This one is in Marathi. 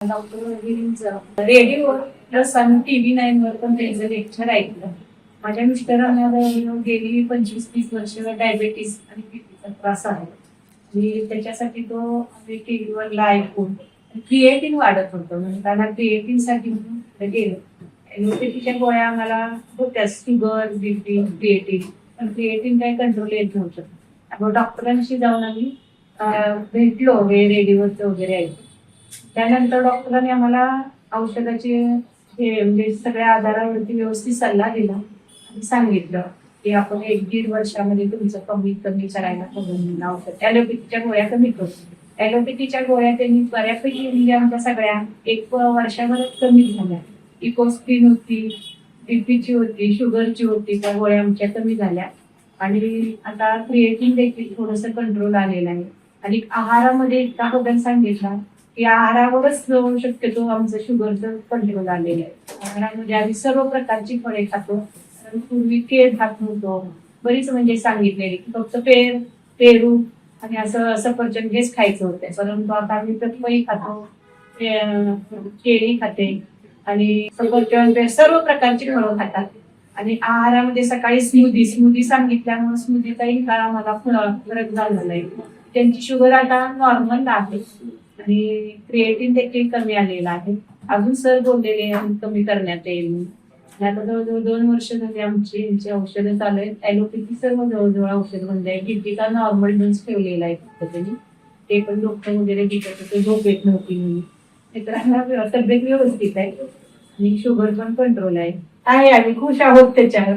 डॉक्टर वगैरे रेडिओ प्लस आणि TV9 वर पण त्यांचं लेक्चर ऐकलं. माझ्या मिस्टरांना गेली 25-30 वर्ष डायबेटीस आणि बीपीचा त्रास आहे आणि त्याच्यासाठी तो आम्ही टीव्हीवर ऐकून क्रिएटिन वाढत होतं म्हणजे त्याला क्रिएटिन साठी म्हणून गेलो. ॲलोपॅथीच्या गोळ्या आम्हाला होत्या शुगर बीपी क्रिएटिन, पण क्रिएटिन काही कंट्रोल येत नव्हतं. मग डॉक्टरांशी जाऊन आम्ही भेटलो हे रेडिओचं वगैरे ऐकून. त्यानंतर डॉक्टरांनी आम्हाला औषधाचे हे म्हणजे सगळ्या आजारावरती व्यवस्थित सल्ला दिला आणि सांगितलं की आपण 1-1.5 वर्षामध्ये तुमचं कमी करायला बघून औषध ॲलोपॅथीच्या गोळ्या कमी करू. ॲलोपॅथीच्या गोळ्या त्यांनी बऱ्यापैकी म्हणजे आमच्या सगळ्या 1 वर्षावरच कमी झाल्या. इकोस्प्रिन होती, बीपीची होती, शुगरची होती, त्या गोळ्या आमच्या कमी झाल्या आणि आता क्रिएटिन देखील थोडंसं कंट्रोल आलेलं आहे. आणि आहारामध्ये इतका बदल सांगितला की आहारावरच शक्यतो आमचं शुगरचं कंट्रोल आलेलं आहे. आहारामध्ये आम्ही सर्व प्रकारची फळे खातो. पूर्वी केळ खात नव्हतो, बरीच म्हणजे सांगितलेली की फक्त पेरू आणि असं सफरचंद हेच खायचं होतं. परंतु आता आम्ही पपई खातो, केळी खाते आणि सफरचंद सर्व प्रकारची फळं खातात. आणि आहारामध्ये सकाळी स्मूदी सांगितल्यामुळे स्मूदीचाही आम्हाला फरक झालेला आहे. त्यांची शुगर आता नॉर्मल आहे आणि क्रिएटिन देखील कमी आलेला आहे. अजून सर बोललेले कमी करण्यात येईल. आता जवळजवळ 2 वर्ष झाली आमची यांची औषधं चालू आहेत. ॲलोपॅथी सर्व जवळजवळ औषध बंद आहे. किडनीचा नॉर्मल डोस ठेवलेला आहे फक्त त्यांनी. ते पण डॉक्टर वगैरे घेतात होते, झोप येत नव्हती म्हणून. मित्रांना तब्येत व्यवस्थित आहे आणि शुगर पण कंट्रोल आहे. आम्ही खुश आहोत त्याच्यावर.